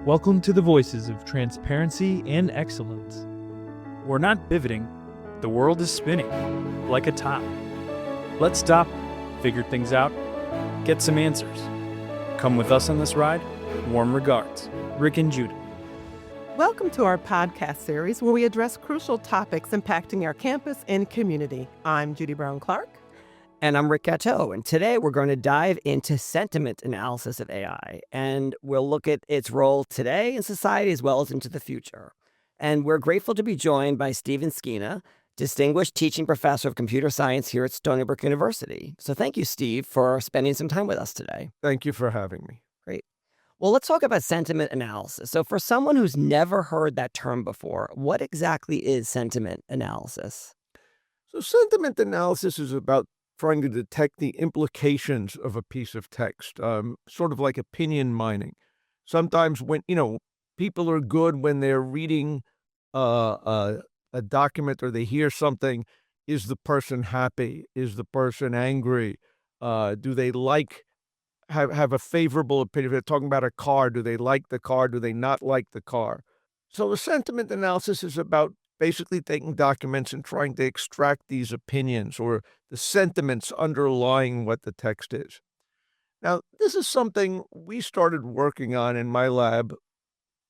Welcome to the voices of transparency and excellence. We're not pivoting, the world is spinning like a top. Let's stop, figure things out, get some answers. Come with us on this ride. Warm regards, Rick and Judi. Welcome to our podcast series where we address crucial topics impacting our campus and community. I'm Judi Clarke. And I'm Rick Gatteau, and today we're going to dive into sentiment analysis of AI, and we'll look at its role today in society as well as into the future. And we're grateful to be joined by Stephen Skiena, Distinguished Teaching Professor of Computer Science here at Stony Brook University. So thank you, Steve, for spending some time with us today. Thank you for having me. Great. Well, let's talk about sentiment analysis. So for someone who's never heard that term before, what exactly is sentiment analysis? So sentiment analysis is about trying to detect the implications of a piece of text, sort of like opinion mining. Sometimes when, people are good when they're reading a document or they hear something. Is the person happy? Is the person angry? Do they have a favorable opinion? If they're talking about a car, do they like the car? Do they not like the car? So the sentiment analysis is about basically taking documents and trying to extract these opinions or the sentiments underlying what the text is. Now, this is something we started working on in my lab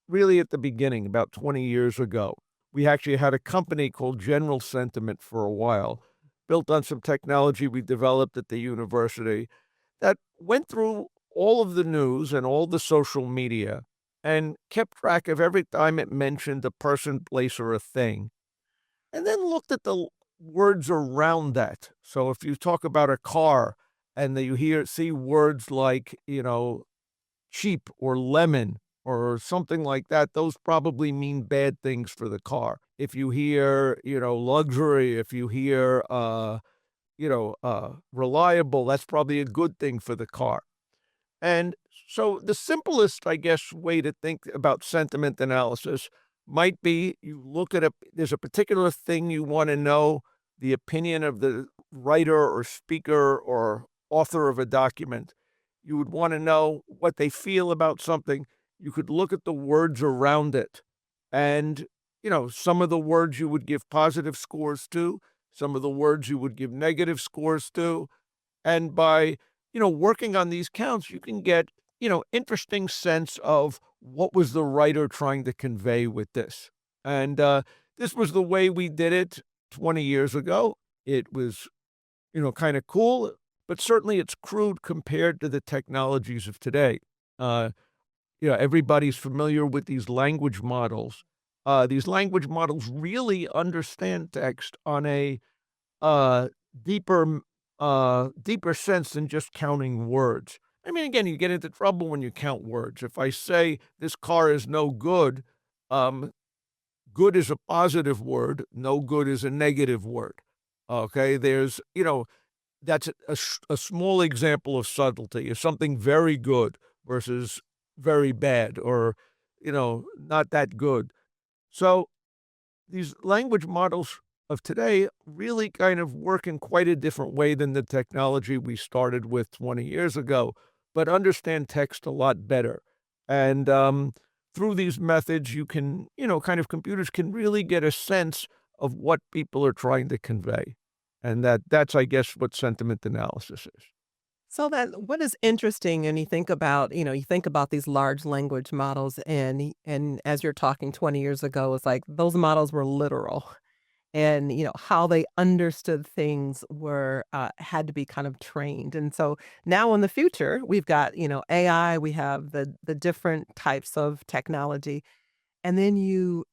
really at the beginning, about 20 years ago. We actually had a company called General Sentiment for a while, built on some technology we developed at the university that went through all of the news and all the social media and kept track of every time it mentioned a person, place, or a thing, and then looked at the words around that. So if you talk about a car and you see words like, cheap or lemon or something like that, those probably mean bad things for the car. If you hear, luxury, if you hear, reliable, that's probably a good thing for the car. And so the simplest, I guess, way to think about sentiment analysis might be you look at there's a particular thing you want to know, the opinion of the writer or speaker or author of a document. You would want to know what they feel about something. You could look at the words around it. And, some of the words you would give positive scores to, some of the words you would give negative scores to. And by working on these counts, you can get, interesting sense of what was the writer trying to convey with this. And this was the way we did it 20 years ago. It was, kind of cool, but certainly it's crude compared to the technologies of today. Everybody's familiar with these language models. These language models really understand text on a deeper sense than just counting words. I mean, again, you get into trouble when you count words. If I say this car is no good, good is a positive word, no good is a negative word. Okay, there's, that's a small example of subtlety. Is something very good versus very bad or, not that good. So these language models of today really kind of work in quite a different way than the technology we started with 20 years ago, but understand text a lot better. And through these methods, you can, computers can really get a sense of what people are trying to convey. And that's, I guess, what sentiment analysis is. So what is interesting, and you think about these large language models, and as you're talking 20 years ago, it's like those models were literal. And, how they understood things had to be kind of trained. And so now in the future, we've got, AI, we have the different types of technology, and then you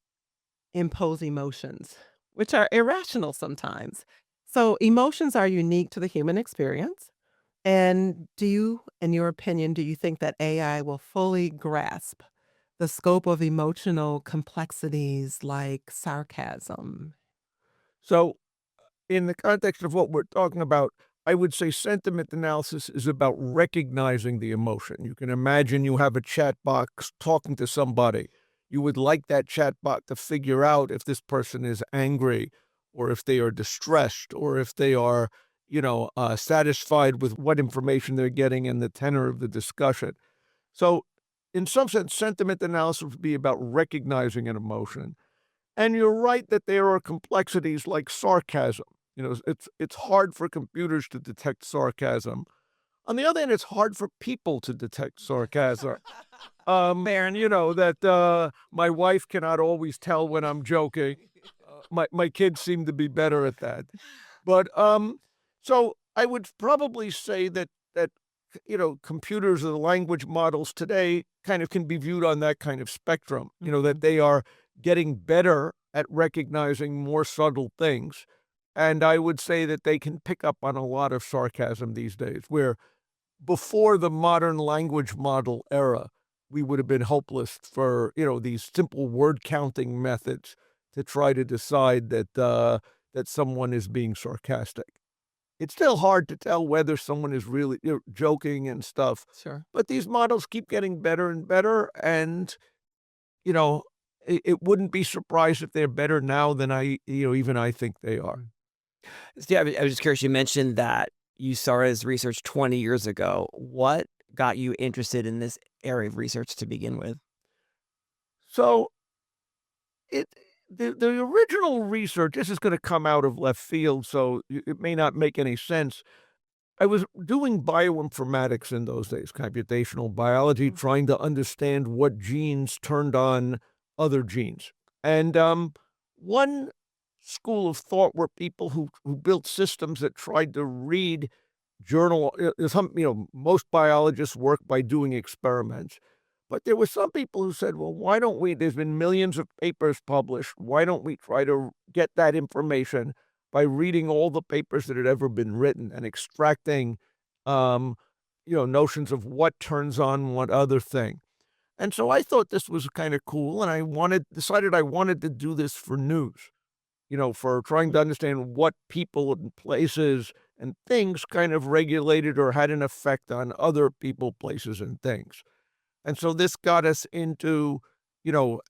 impose emotions, which are irrational sometimes. So emotions are unique to the human experience. And in your opinion, do you think that AI will fully grasp the scope of emotional complexities like sarcasm? So in the context of what we're talking about, I would say sentiment analysis is about recognizing the emotion. You can imagine you have a chat box talking to somebody. You would like that chat bot to figure out if this person is angry or if they are distressed or if they are, satisfied with what information they're getting and the tenor of the discussion. So in some sense, sentiment analysis would be about recognizing an emotion. And you're right that there are complexities like sarcasm. It's hard for computers to detect sarcasm. On the other hand, it's hard for people to detect sarcasm. Fair And you know that my wife cannot always tell when I'm joking. My kids seem to be better at that. But so I would probably say that computers or the language models today kind of can be viewed on that kind of spectrum. That they are getting better at recognizing more subtle things. And I would say that they can pick up on a lot of sarcasm these days, where before the modern language model era, we would have been hopeless for, these simple word counting methods to try to decide that someone is being sarcastic. It's still hard to tell whether someone is really joking and stuff, Sure. but these models keep getting better and better. And, it wouldn't be surprised if they're better now than even I think they are. Yeah, I was just curious. You mentioned that you started this research 20 years ago. What got you interested in this area of research to begin with? So the original research, this is going to come out of left field, so it may not make any sense. I was doing bioinformatics in those days, computational biology, trying to understand what genes turned on other genes. And one school of thought were people who built systems that tried to read most biologists work by doing experiments. But there were some people who said, well, why don't we, there's been millions of papers published, why don't we try to get that information by reading all the papers that had ever been written and extracting, notions of what turns on what other thing. And so I thought this was kind of cool, and I decided I wanted to do this for news, for trying to understand what people and places and things kind of regulated or had an effect on other people, places, and things. And so this got us into,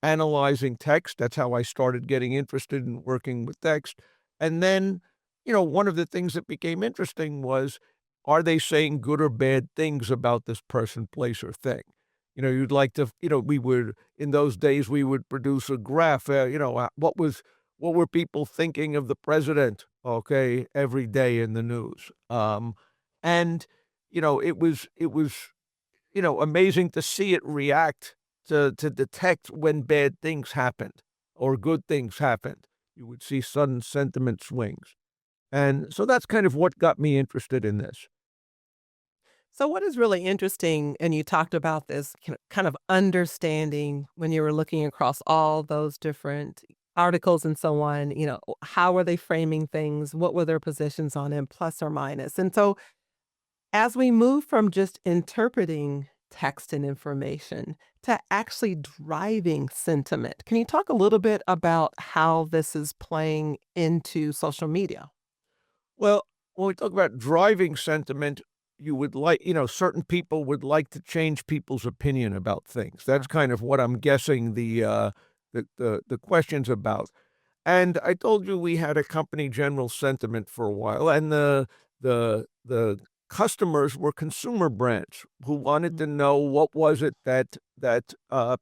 analyzing text. That's how I started getting interested in working with text. And then, one of the things that became interesting was, are they saying good or bad things about this person, place, or thing? You'd like to, in those days, we would produce a graph, what were people thinking of the president, okay, every day in the news. And, it was amazing to see it react to detect when bad things happened or good things happened. You would see sudden sentiment swings. And so that's kind of what got me interested in this. So what is really interesting, and you talked about this kind of understanding when you were looking across all those different articles and so on, how were they framing things? What were their positions on them, plus or minus? And so as we move from just interpreting text and information to actually driving sentiment, can you talk a little bit about how this is playing into social media? Well, when we talk about driving sentiment, you would like, certain people would like to change people's opinion about things. That's kind of what I'm guessing the question's about. And I told you we had a company general sentiment for a while, and the customers were consumer brands who wanted to know what was it that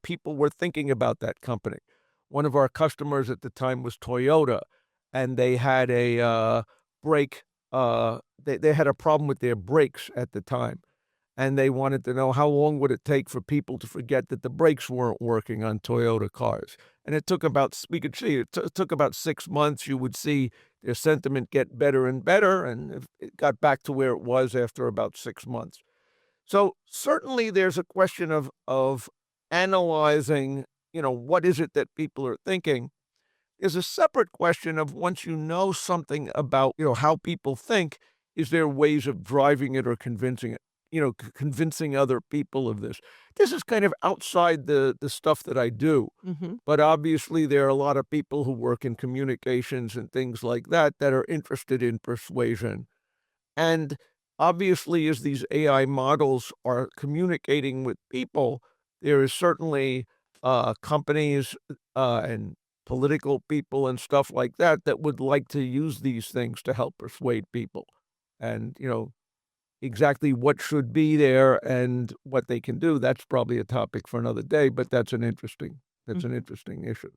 people were thinking about that company. One of our customers at the time was Toyota, and they had a brake. They had a problem with their brakes at the time, and they wanted to know how long would it take for people to forget that the brakes weren't working on Toyota cars. And it took we could see it took about 6 months. You would see their sentiment get better and better, and it got back to where it was after about 6 months. So certainly there's a question of analyzing, what is it that people are thinking. There's a separate question of, once you know something about, how people think, is there ways of driving it or convincing it? Convincing other people of this. This is kind of outside the stuff that I do. Mhm. But obviously there are a lot of people who work in communications and things like that are interested in persuasion. And obviously, as these AI models are communicating with people, there is certainly companies and political people and stuff like that would like to use these things to help persuade people. And, exactly what should be there and what they can do. That's probably a topic for another day, but that's an interesting issue.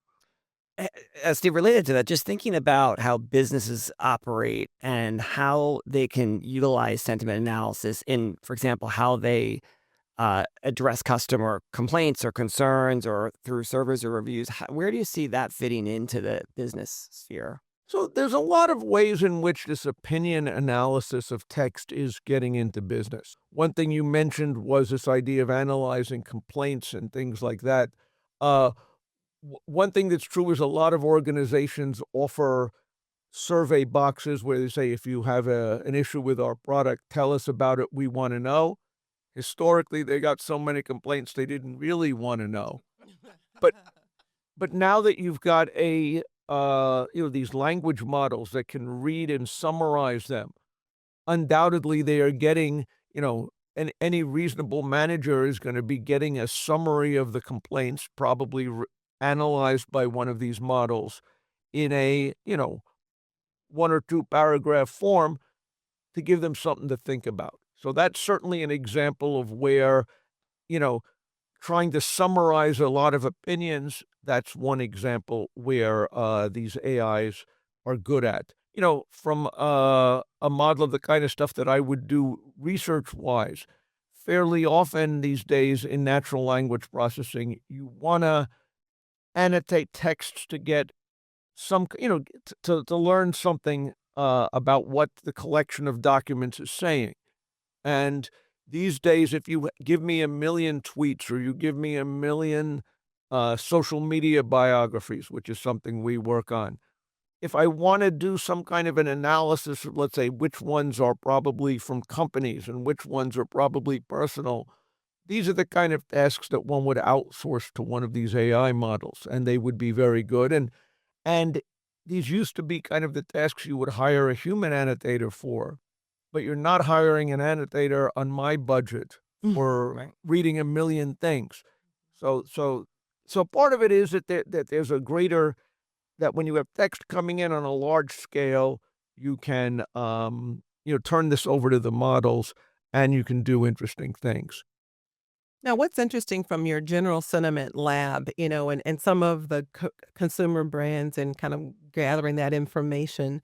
Steve, related to that, just thinking about how businesses operate and how they can utilize sentiment analysis in, for example, how they address customer complaints or concerns or through surveys or reviews. Where do you see that fitting into the business sphere? So there's a lot of ways in which this opinion analysis of text is getting into business. One thing you mentioned was this idea of analyzing complaints and things like that. Uh, One thing that's true is a lot of organizations offer survey boxes where they say, if you have an issue with our product, tell us about it. We want to know. Historically, they got so many complaints they didn't really want to know. But now that you've got these language models that can read and summarize them, undoubtedly they are getting, and any reasonable manager is going to be getting a summary of the complaints, probably analyzed by one of these models in a, 1 or 2 paragraph form to give them something to think about. So that's certainly an example of where, trying to summarize a lot of opinions, that's one example where these AIs are good at. From a model of the kind of stuff that I would do research-wise, fairly often these days in natural language processing, you want to annotate texts to get some, to learn something about what the collection of documents is saying. And these days, if you give me 1,000,000 tweets or you give me 1,000,000 social media biographies, which is something we work on, if I want to do some kind of an analysis of, let's say, which ones are probably from companies and which ones are probably personal, these are the kind of tasks that one would outsource to one of these AI models, and they would be very good. And these used to be kind of the tasks you would hire a human annotator for, but you're not hiring an annotator on my budget for Right. reading 1,000,000 things. So part of it is that there's a greater, that when you have text coming in on a large scale, you can turn this over to the models and you can do interesting things. Now, what's interesting from your general sentiment lab, and some of the consumer brands and kind of gathering that information.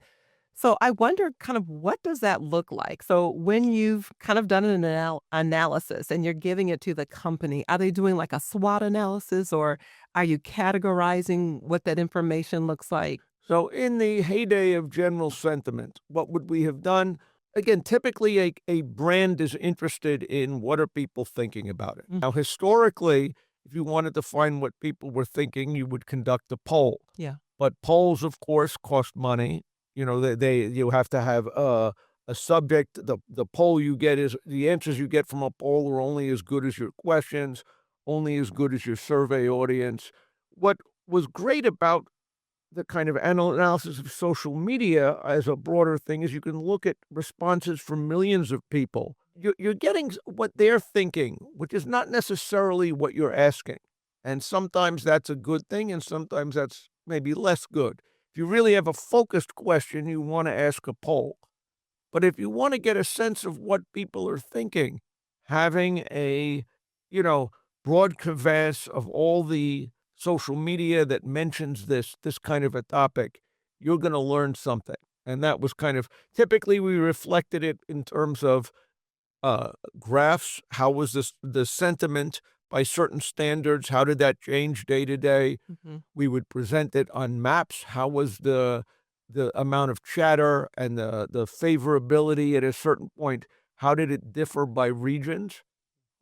So I wonder kind of what does that look like? So when you've kind of done an analysis and you're giving it to the company, are they doing like a SWOT analysis or are you categorizing what that information looks like? So in the heyday of general sentiment, what would we have done? Again, typically a brand is interested in what are people thinking about it. Mm. Now, historically, if you wanted to find what people were thinking, you would conduct a poll. Yeah. But polls, of course, cost money. You have to have a subject. The poll you get is, the answers you get from a poll are only as good as your questions, only as good as your survey audience. What was great about the kind of analysis of social media as a broader thing is you can look at responses from millions of people. You're getting what they're thinking, which is not necessarily what you're asking. And sometimes that's a good thing, and sometimes that's maybe less good. If you really have a focused question, you want to ask a poll. But if you want to get a sense of what people are thinking, having a, broad canvas of all the social media that mentions this kind of a topic, you're going to learn something. And that was kind of, typically we reflected it in terms of graphs. How was the sentiment by certain standards? How did that change day to day? Mhm. We would present it on maps. How was the amount of chatter and the favorability at a certain point? How did it differ by regions?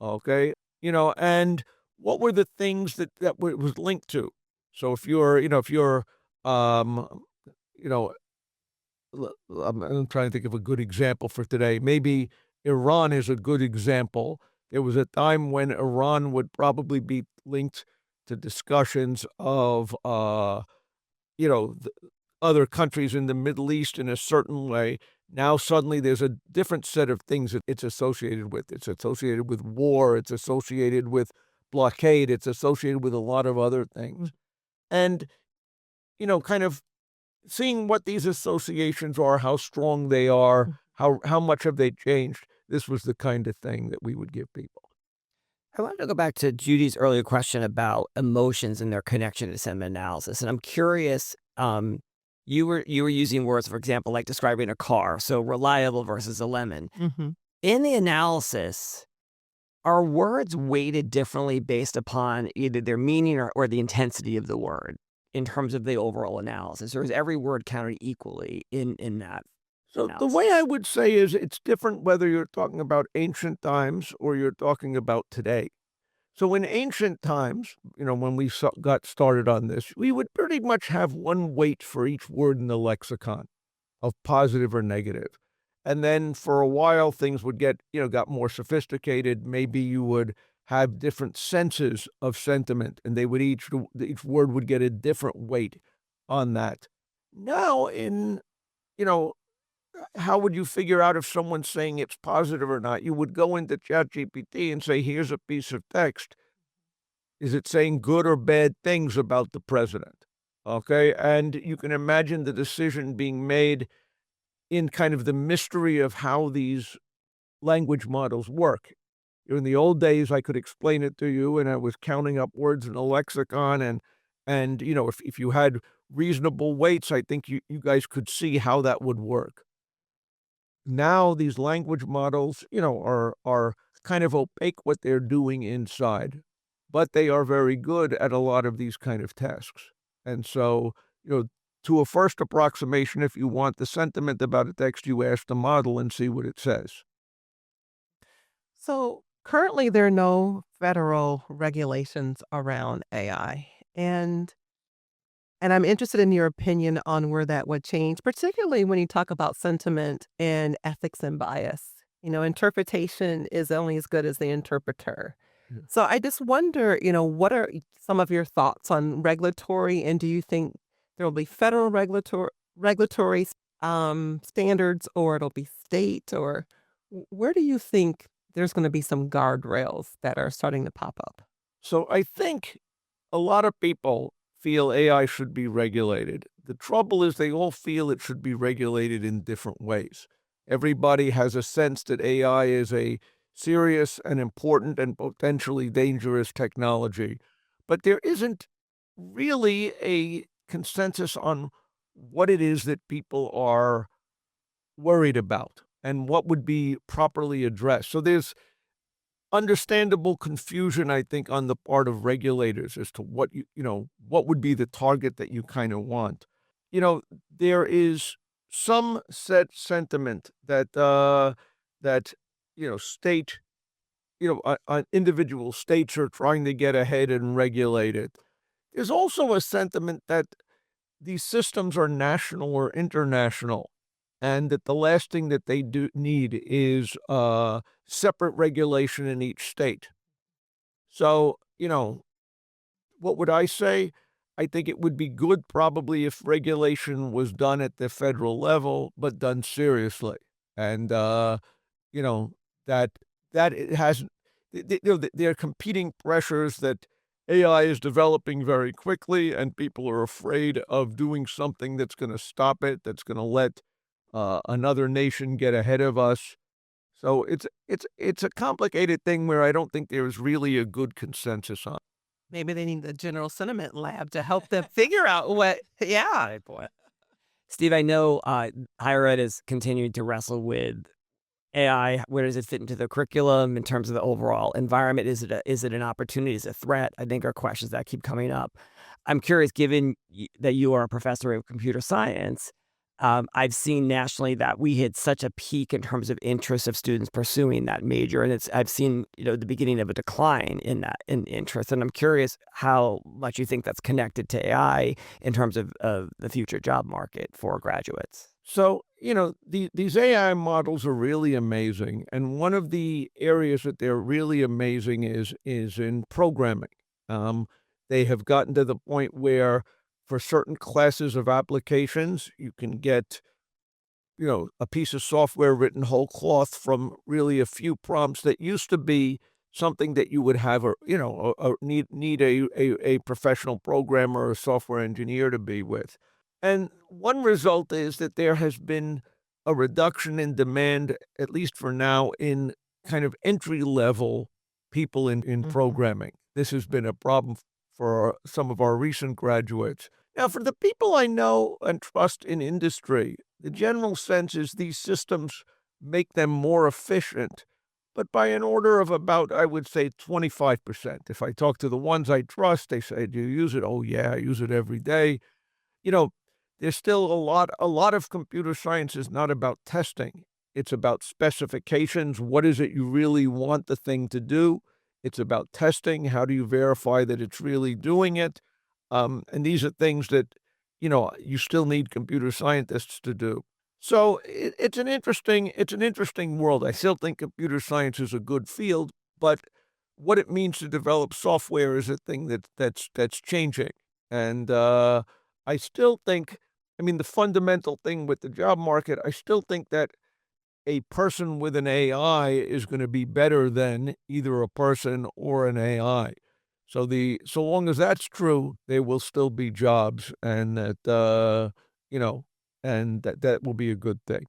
Okay, and what were the things that was linked to? So if you're, you know, I'm trying to think of a good example for today. Maybe Iran is a good example. There was a time when Iran would probably be linked to discussions of, other countries in the Middle East in a certain way. Now suddenly there's a different set of things that it's associated with. It's associated with war. It's associated with blockade. It's associated with a lot of other things. And, kind of seeing what these associations are, how strong they are, how much have they changed. this was the kind of thing that we would give people. I wanted to go back to Judy's earlier question about emotions and their connection to sentiment analysis. And I'm curious, you were using words, for example, like describing a car, so reliable versus a lemon. Hmm. In the analysis, are words weighted differently based upon either their meaning or the intensity of the word in terms of the overall analysis? Or is every word counted equally in that So the analysis? way I would say is it's different whether you're talking about ancient times or you're talking about today. So in ancient times, when we got started on this, we would pretty much have one weight for each word in the lexicon of positive or negative. And then for a while, things would got more sophisticated. Maybe you would have different senses of sentiment, and each word would get a different weight on that. Now, you know, how would you figure out if someone's saying it's positive or not? You would go into ChatGPT and say, here's a piece of text. Is it saying good or bad things about the president? Okay. And you can imagine the decision being made in kind of the mystery of how these language models work. In the old days, I could explain it to you, and I was counting up words in a lexicon, and if you had reasonable weights, I think you guys could see how that would work. Now these language models, are kind of opaque what they're doing inside, but they are very good at a lot of these kind of tasks. And so, to a first approximation, if you want the sentiment about a text, you ask the model and see what it says. So currently, there are no federal regulations around AI, and I'm interested in your opinion on where that would change, particularly when you talk about sentiment and ethics and bias. Interpretation is only as good as the interpreter. Yeah. So I just wonder, what are some of your thoughts on regulatory, and do you think there will be federal regulatory standards, or it'll be state, or where do you think there's going to be some guardrails that are starting to pop up? So I think a lot of people feel AI should be regulated. The trouble is they all feel it should be regulated in different ways. Everybody has a sense that AI is a serious and important and potentially dangerous technology, but there isn't really a consensus on what it is that people are worried about and what would be properly addressed. So there's understandable confusion, I think, on the part of regulators as to what would be the target that you kind of want. There is some set sentiment that state, individual states are trying to get ahead and regulate it. There's also a sentiment that these systems are national or international, and that the last thing that they do need is separate regulation in each state. So, what would I say? I think it would be good probably if regulation was done at the federal level, but done seriously. And, you know, that it has, there are competing pressures that AI is developing very quickly, and people are afraid of doing something that's going to stop it, that's going to let another nation get ahead of us. So it's a complicated thing where I don't think there's really a good consensus on. Maybe they need the General Sentiment Lab to help them figure out what. Yeah. Good point. Steve, I know higher ed is continuing to wrestle with AI. Where does it fit into the curriculum in terms of the overall environment? Is it an opportunity? Is it a threat? I think are questions that keep coming up. I'm curious, given that you are a professor of computer science, I've seen nationally that we hit such a peak in terms of interest of students pursuing that major, and I've seen the beginning of a decline in interest. And I'm curious how much you think that's connected to AI in terms of the future job market for graduates. So, these AI models are really amazing. And one of the areas that they're really amazing is in programming. They have gotten to the point where for certain classes of applications, you can get, a piece of software written whole cloth from really a few prompts that used to be something that you would have, need a professional programmer or a software engineer to be with. And one result is that there has been a reduction in demand, at least for now, in kind of entry-level people in programming. This has been a problem for some of our recent graduates. Now, for the people I know and trust in industry, the general sense is these systems make them more efficient, but by an order of about, I would say, 25%. If I talk to the ones I trust, they say, "Do you use it?" "Oh, yeah, I use it every day." You know, there's still a lot of computer science is not about testing. It's about specifications. What is it you really want the thing to do? It's about testing. How do you verify that it's really doing it? And these are things that, you still need computer scientists to do. So it's an interesting world. I still think computer science is a good field, but what it means to develop software is a thing that's changing. And I still think, I mean, the fundamental thing with the job market, I still think that a person with an AI is going to be better than either a person or an AI. So long as that's true, there will still be jobs, and that will be a good thing.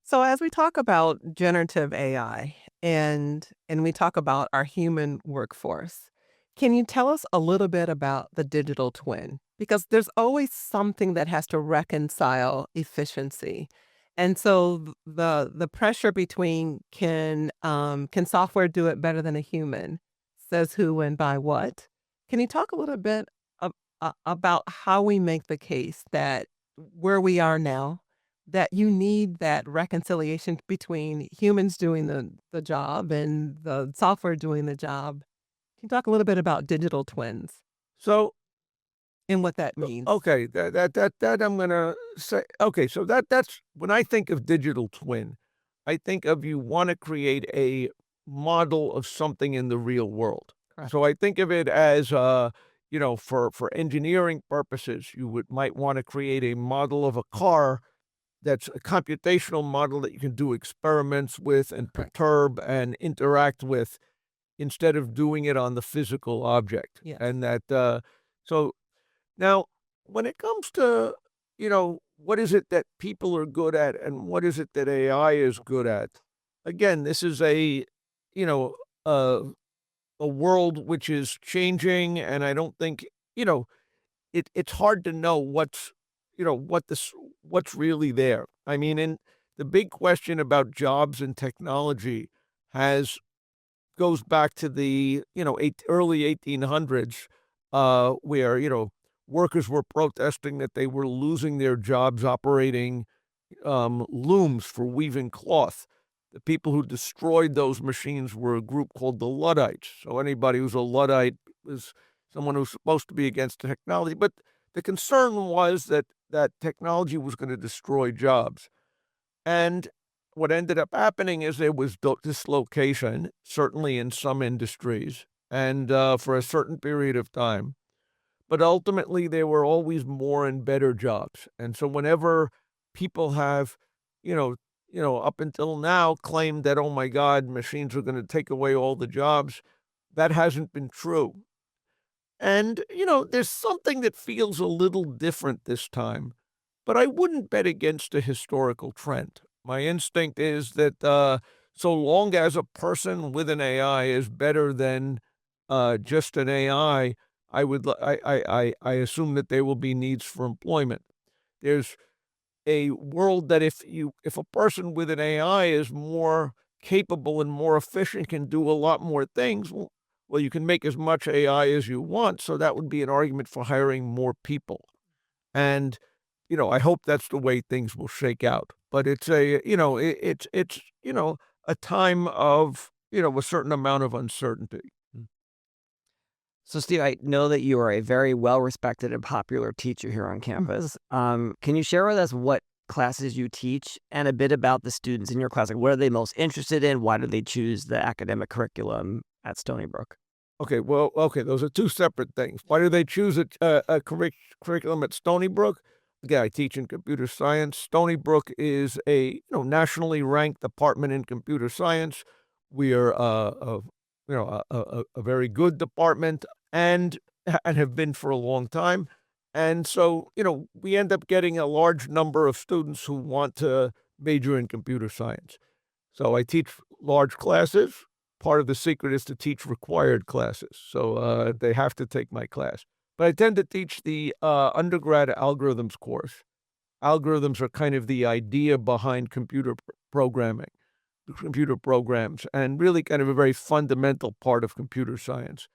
So as we talk about generative AI and we talk about our human workforce, can you tell us a little bit about the digital twin? Because there's always something that has to reconcile efficiency. And so the pressure between can software do it better than a human? Says who and by what? Can you talk a little bit about how we make the case that where we are now, that you need that reconciliation between humans doing the job and the software doing the job? Can you talk a little bit about digital twins So and what that means? okay, that I'm gonna say. Okay, so that's when I think of digital twin, I think of you want to create a model of something in the real world. Correct. So I think of it as for engineering purposes, might want to create a model of a car that's a computational model that you can do experiments with and Correct. perturb and interact with instead of doing it on the physical object. Yes. And so now, when it comes to, what is it that people are good at and what is it that AI is good at? Again, this is you know, a, a world which is changing, and I don't think, it's hard to know what's really there. I mean, and the big question about jobs and technology has goes back to the early 1800s, where workers were protesting that they were losing their jobs operating looms for weaving cloth. The people who destroyed those machines were a group called the Luddites. So anybody who's a Luddite was someone who's supposed to be against technology. But the concern was that technology was going to destroy jobs. And what ended up happening is there was dislocation, certainly in some industries, and for a certain period of time. But ultimately, there were always more and better jobs. And so whenever people have, up until now claimed that, oh my God, machines are going to take away all the jobs, that hasn't been true. And, there's something that feels a little different this time, but I wouldn't bet against a historical trend. My instinct is that so long as a person with an AI is better than just an AI, I assume that there will be needs for employment. There's a world that if a person with an AI is more capable and more efficient, can do a lot more things, well, you can make as much AI as you want. So that would be an argument for hiring more people. And, I hope that's the way things will shake out. But it's a time of, a certain amount of uncertainty. So, Steve, I know that you are a very well-respected and popular teacher here on campus. Can you share with us what classes you teach and a bit about the students in your class? Like, what are they most interested in? Why do they choose the academic curriculum at Stony Brook? Okay, those are two separate things. Why do they choose a curriculum at Stony Brook? Again, I teach in computer science. Stony Brook is a nationally ranked department in computer science. We are a very good department and have been for a long time. And so, we end up getting a large number of students who want to major in computer science. So I teach large classes. Part of the secret is to teach required classes. So they have to take my class. But I tend to teach the undergrad algorithms course. Algorithms are kind of the idea behind programming, computer programs, and really kind of a very fundamental part of computer science.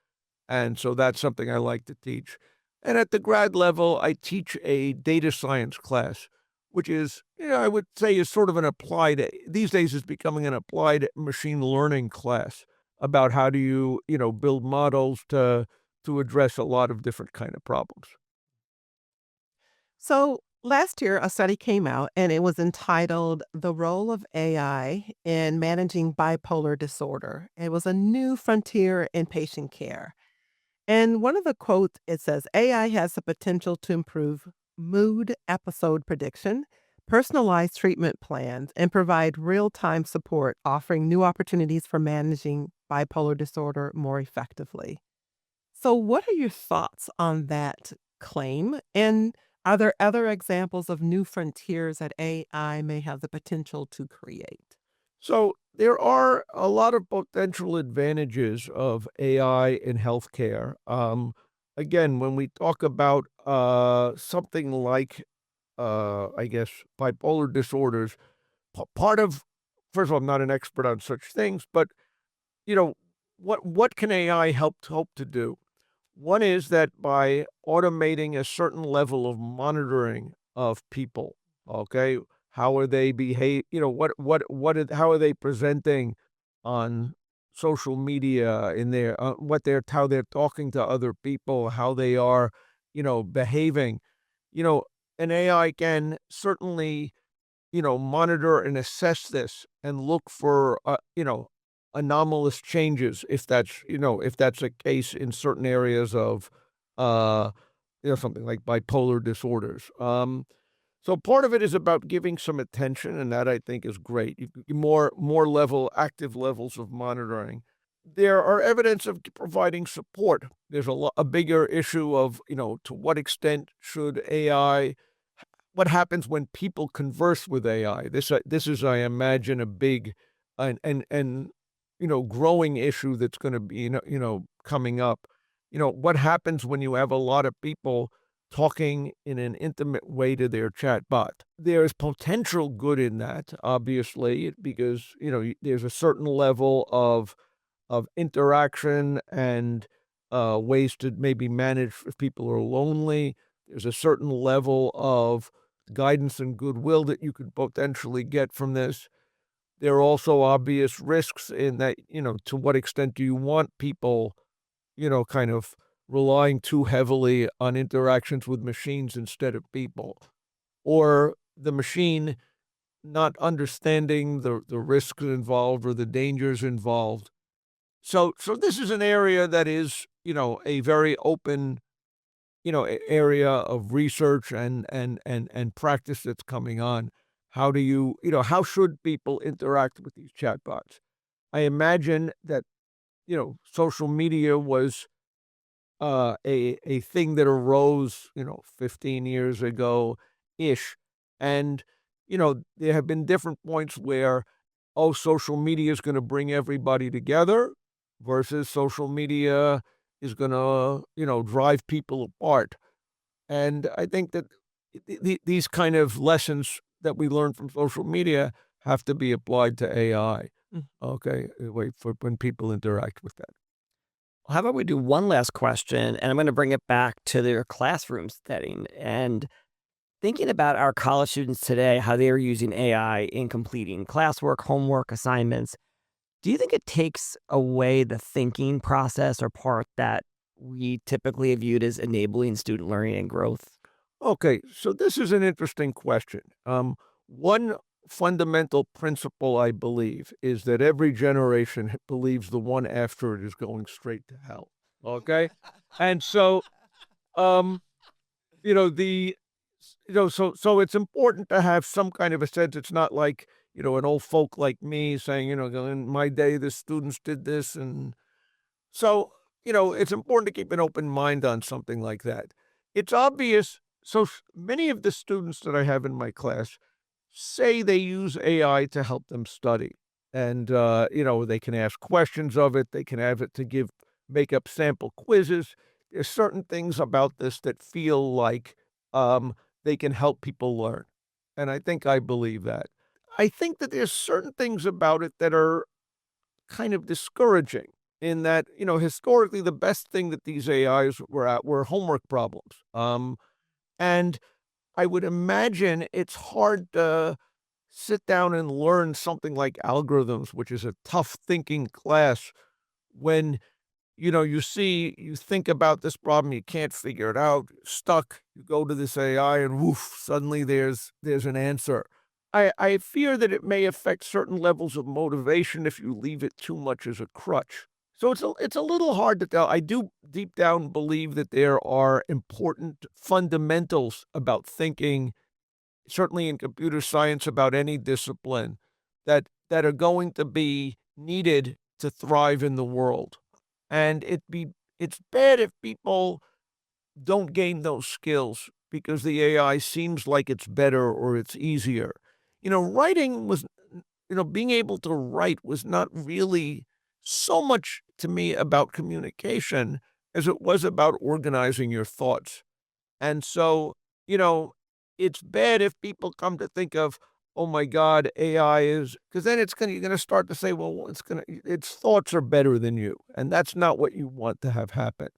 And so that's something I like to teach. And at the grad level, I teach a data science class, which is, I would say is sort of these days is becoming an applied machine learning class about how do you, build models to address a lot of different kind of problems. So last year, a study came out and it was entitled The Role of AI in Managing Bipolar Disorder. It was a new frontier in patient care. And one of the quotes, it says AI has the potential to improve mood episode prediction, personalized treatment plans, and provide real time support, offering new opportunities for managing bipolar disorder more effectively. So, what are your thoughts on that claim? And are there other examples of new frontiers that AI may have the potential to create? So there are a lot of potential advantages of AI in healthcare. Again, when we talk about something like, I guess, bipolar disorders, part of, first of all, I'm not an expert on such things, but you know, what can AI hope to do? One is that by automating a certain level of monitoring of people, okay, how are they behave? How are they presenting on social media in their how they're talking to other people, how they are, behaving. You know, an AI can certainly monitor and assess this and look for, anomalous changes if that's a case in certain areas of, uh, something like bipolar disorders. So part of it is about giving some attention, and that I think is great. Active levels of monitoring. There are evidence of providing support. There's a bigger issue of, to what extent should AI what happens when people converse with AI. This is, I imagine, a big and growing issue that's going to be coming up. What happens when you have a lot of people talking in an intimate way to their chatbot? There's potential good in that, obviously, because there's a certain level of interaction and ways to maybe manage if people are lonely. There's a certain level of guidance and goodwill that you could potentially get from this. There are also obvious risks in that, to what extent do you want people, kind of relying too heavily on interactions with machines instead of people, or the machine not understanding the risks involved or the dangers involved. So this is an area that is, a very open area of research and practice that's coming on. How do how should people interact with these chatbots? I imagine that, social media was a thing that arose, 15 years ago ish. And, there have been different points where, oh, social media is going to bring everybody together versus social media is going to, drive people apart. And I think that these kind of lessons that we learn from social media have to be applied to AI. Mm. Okay, wait for when people interact with that. How about we do one last question, and I'm going to bring it back to their classroom setting and thinking about our college students today, how they are using AI in completing classwork, homework, assignments. Do you think it takes away the thinking process or part that we typically viewed as enabling student learning and growth? Okay, so this is an interesting question. One fundamental principle I believe is that every generation believes the one after it is going straight to hell. Okay, and so um, the so it's important to have some kind of a sense. It's not like an old folk like me saying in my day the students did this, and so it's important to keep an open mind on something like that. It's obvious. So many of the students that I have in my class say they use AI to help them study. And, they can ask questions of it. They can have it to make up sample quizzes. There's certain things about this that feel like they can help people learn. And I believe that. I think that there's certain things about it that are kind of discouraging in that, historically, the best thing that these AIs were at were homework problems. And I would imagine it's hard to sit down and learn something like algorithms, which is a tough thinking class, when you think about this problem, you can't figure it out, stuck, you go to this AI and woof, suddenly there's an answer. I fear that it may affect certain levels of motivation if you leave it too much as a crutch. So it's a little hard to tell. I do deep down believe that there are important fundamentals about thinking, certainly in computer science, about any discipline, that are going to be needed to thrive in the world. And it's bad if people don't gain those skills because the AI seems like it's better or it's easier. Writing was, being able to write was not really so much to me about communication as it was about organizing your thoughts. And so, it's bad if people come to think of, oh my God, AI is, because then you're going to start to say, well, its thoughts are better than you. And that's not what you want to have happen.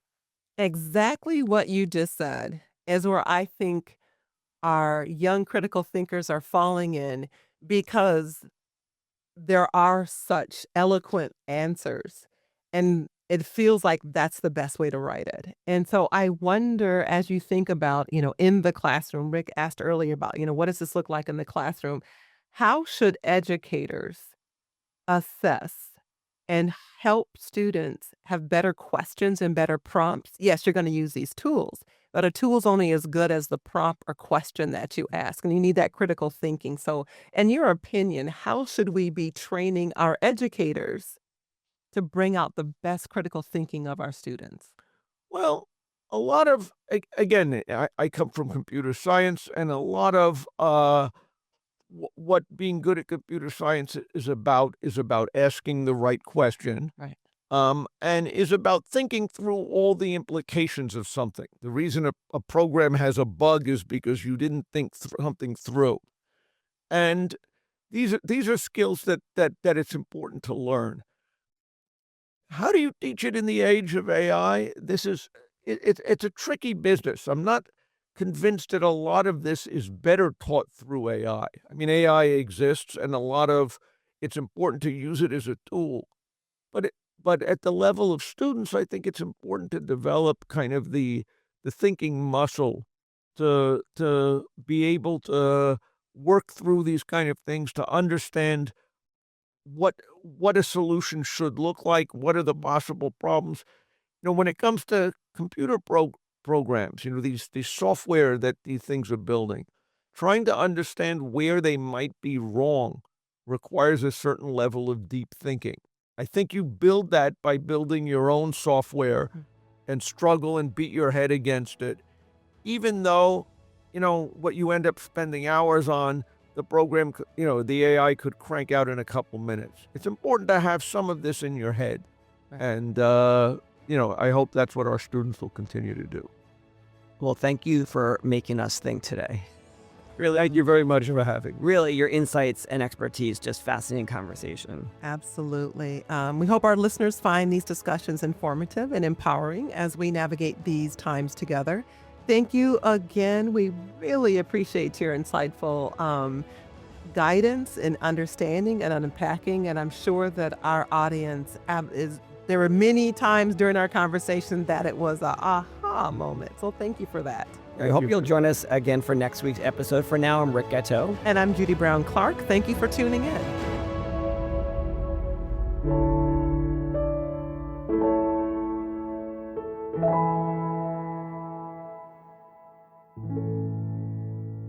Exactly what you just said is where I think our young critical thinkers are falling in, because there are such eloquent answers, and it feels like that's the best way to write it. And so I wonder, as you think about, in the classroom, Rick asked earlier about, what does this look like in the classroom? How should educators assess and help students have better questions and better prompts? Yes, you're going to use these tools, but a tool's only as good as the prompt or question that you ask, and you need that critical thinking. So, in your opinion, how should we be training our educators to bring out the best critical thinking of our students? Well, a lot of, again, I come from computer science, and a lot of what being good at computer science is about asking the right question. Right. And is about thinking through all the implications of something. The reason a program has a bug is because you didn't think something through. And these are skills that it's important to learn. How do you teach it in the age of AI? It's a tricky business. I'm not convinced that a lot of this is better taught through AI. I mean, AI exists, and it's important to use it as a tool. But at the level of students, I think it's important to develop kind of the thinking muscle to be able to work through these kind of things, to understand what a solution should look like, what are the possible problems. When it comes to computer programs, these software that these things are building, trying to understand where they might be wrong requires a certain level of deep thinking. I think you build that by building your own software and struggle and beat your head against it, even though, what you end up spending hours on, the program, the AI could crank out in a couple minutes. It's important to have some of this in your head. Right. And, I hope that's what our students will continue to do. Well, thank you for making us think today. Really, thank you very much for having me. Really, your insights and expertise, just fascinating conversation. Absolutely. We hope our listeners find these discussions informative and empowering as we navigate these times together. Thank you again. We really appreciate your insightful guidance and understanding and unpacking. And I'm sure that our audience there were many times during our conversation that it was a aha moment. So thank you for that. I hope you'll join us again for next week's episode. For now, I'm Rick Gatteau. And I'm Judi Brown Clarke. Thank you for tuning in.